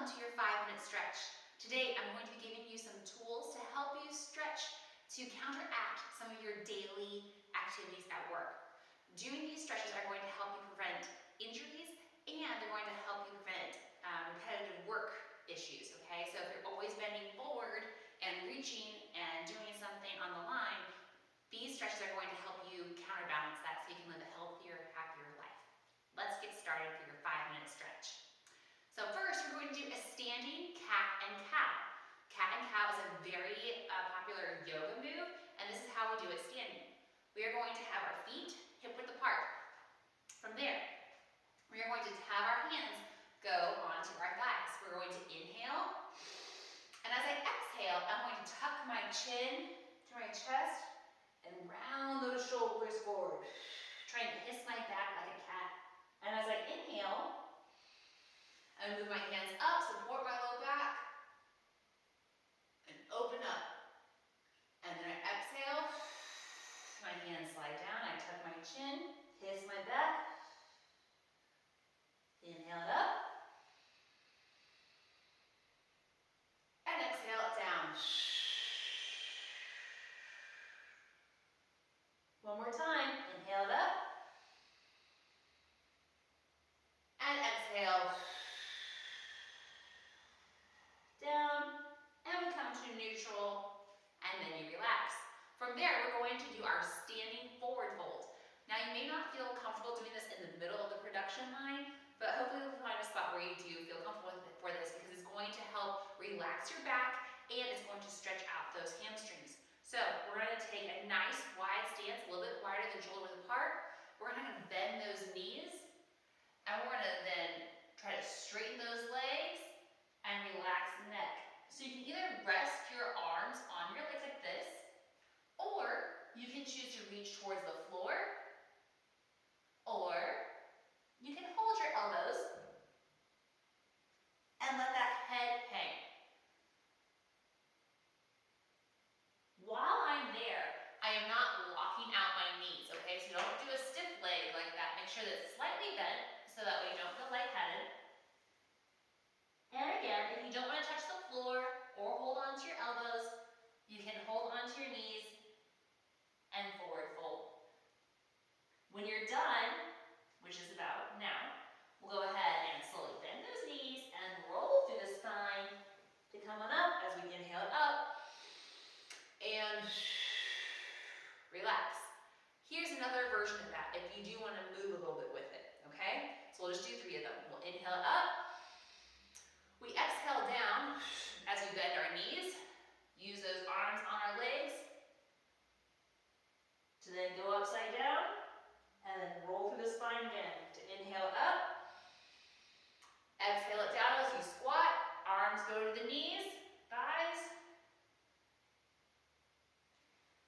welcome to your 5-minute stretch. Today I'm going to be giving you some tools to help you stretch to counteract some of your daily activities at work. Doing these stretches are going to help you prevent injuries and they're going to help you prevent repetitive work issues, okay? So if you're always bending forward and reaching and doing something on the line, these stretches are going to help you counterbalance that so you can live a healthier, happier life. Let's get started for your 5-minute stretch. So first, we're going to do a standing cat and cow. Cat and cow is a very popular yoga move, and this is how we do it standing. We are going to have our feet hip-width apart. From there, we are going to have our hands go onto our thighs. We're going to inhale, and as I exhale, I'm going to tuck my chin to my chest and round those shoulders forward, trying to hiss my back like a cat. And as I inhale, I move my hands up, support my low back, and open up. And then I exhale, my hands slide down, I tuck my chin, hiss my back, inhale it up, and exhale it down. One more time, inhale it up, and exhale down, and we come to neutral, and then you relax. From there, we're going to do our standing forward fold. Now, you may not feel comfortable doing this in the middle of the production line, but hopefully you'll find a spot where you do feel comfortable for this because it's going to help relax your back and it's going to stretch out those hamstrings. So we're going to take a nice wide stance, a little bit wider than shoulder width apart. We're going to bend those knees, and we're going to then try to straighten those legs and relax the neck. So you can either rest your arms on your legs like this, or you can choose to reach towards the floor, or you can hold your elbows and let that head hang. While I'm there, I am not locking out my knees, okay? So don't do a stiff leg like that. Make sure that it's slightly bent so that way you don't feel lightheaded. And again, if you don't want to touch the floor or hold on to your elbows, you can hold on to your knees and forward fold. When you're done, which is about now, we'll go ahead and slowly bend those knees and roll through the spine to come on up as we inhale it up and relax. Here's another version of that if you do want to move a little bit with it, okay? So we'll just do 3 of them. We'll inhale it up. We exhale down as we bend our knees. Use those arms on our legs to then go upside down and then roll through the spine again. To inhale it up. Exhale it down as you squat. Arms go to the knees, thighs.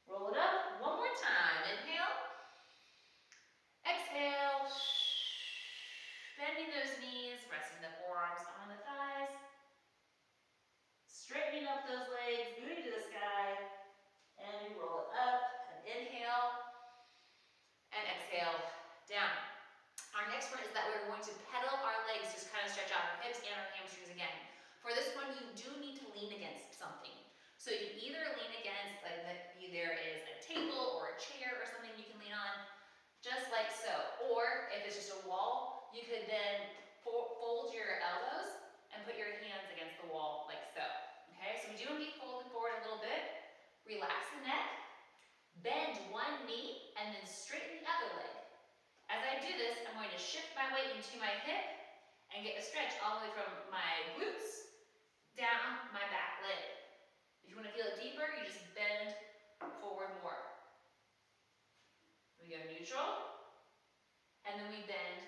Roll it up. One more time. Inhale. Exhale. Bending those knees, resting the forearms on the thighs. Straightening up those legs, booty to the sky. And we roll it up. And inhale. And exhale down. Our next one is that we're going to pedal our legs, just kind of stretch out our hips and our hamstrings again. For this one, you do need to lean against something. So you can either lean against, like maybe there is a table or a chair or something you can lean on, just like so. Or if it's just a wall, you could then fold your elbows and put your hands against the wall like so. Okay, so we do want to be folded forward a little bit. Relax the neck, bend one knee, and then straighten the other leg. As I do this, I'm going to shift my weight into my hip and get a stretch all the way from my glutes down my back leg. If you want to feel it deeper, you just bend forward more. We go neutral, and then we bend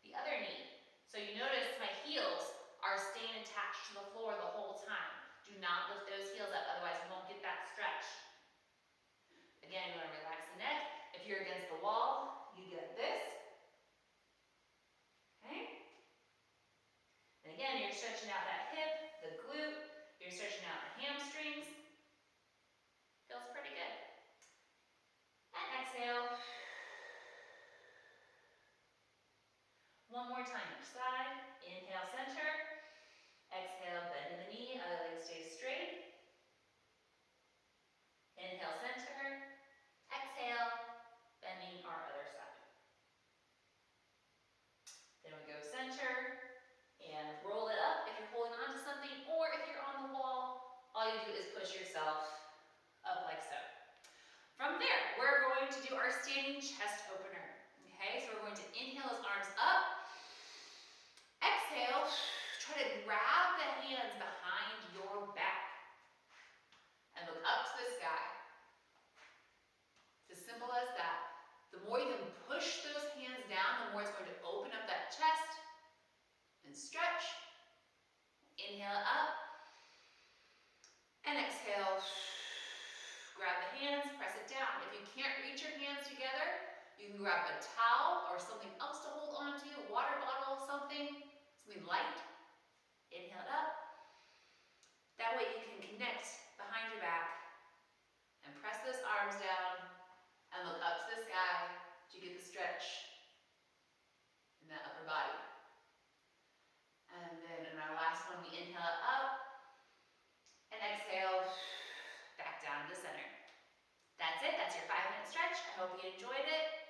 the other knee. So you notice my heels are staying attached to the floor the whole time. Do not lift those heels up, otherwise you won't get that stretch. Again, you want to relax the neck. If you're against the wall, you get this. Okay? And again, you're stretching out that hip, the glute, you're stretching out the hamstrings. Feels pretty good. And exhale. One more time each side. Inhale, center. Exhale. Inhale up and exhale. Grab the hands, press it down. If you can't reach your hands together, you can grab a towel or something else to hold on to, a water bottle, something light. Inhale it up. That way you can connect behind your back and press those arms down and look up to the sky to get the stretch in the upper body. And then in our last one, we inhale it up and exhale back down to the center. That's it. That's your 5-minute stretch. I hope you enjoyed it.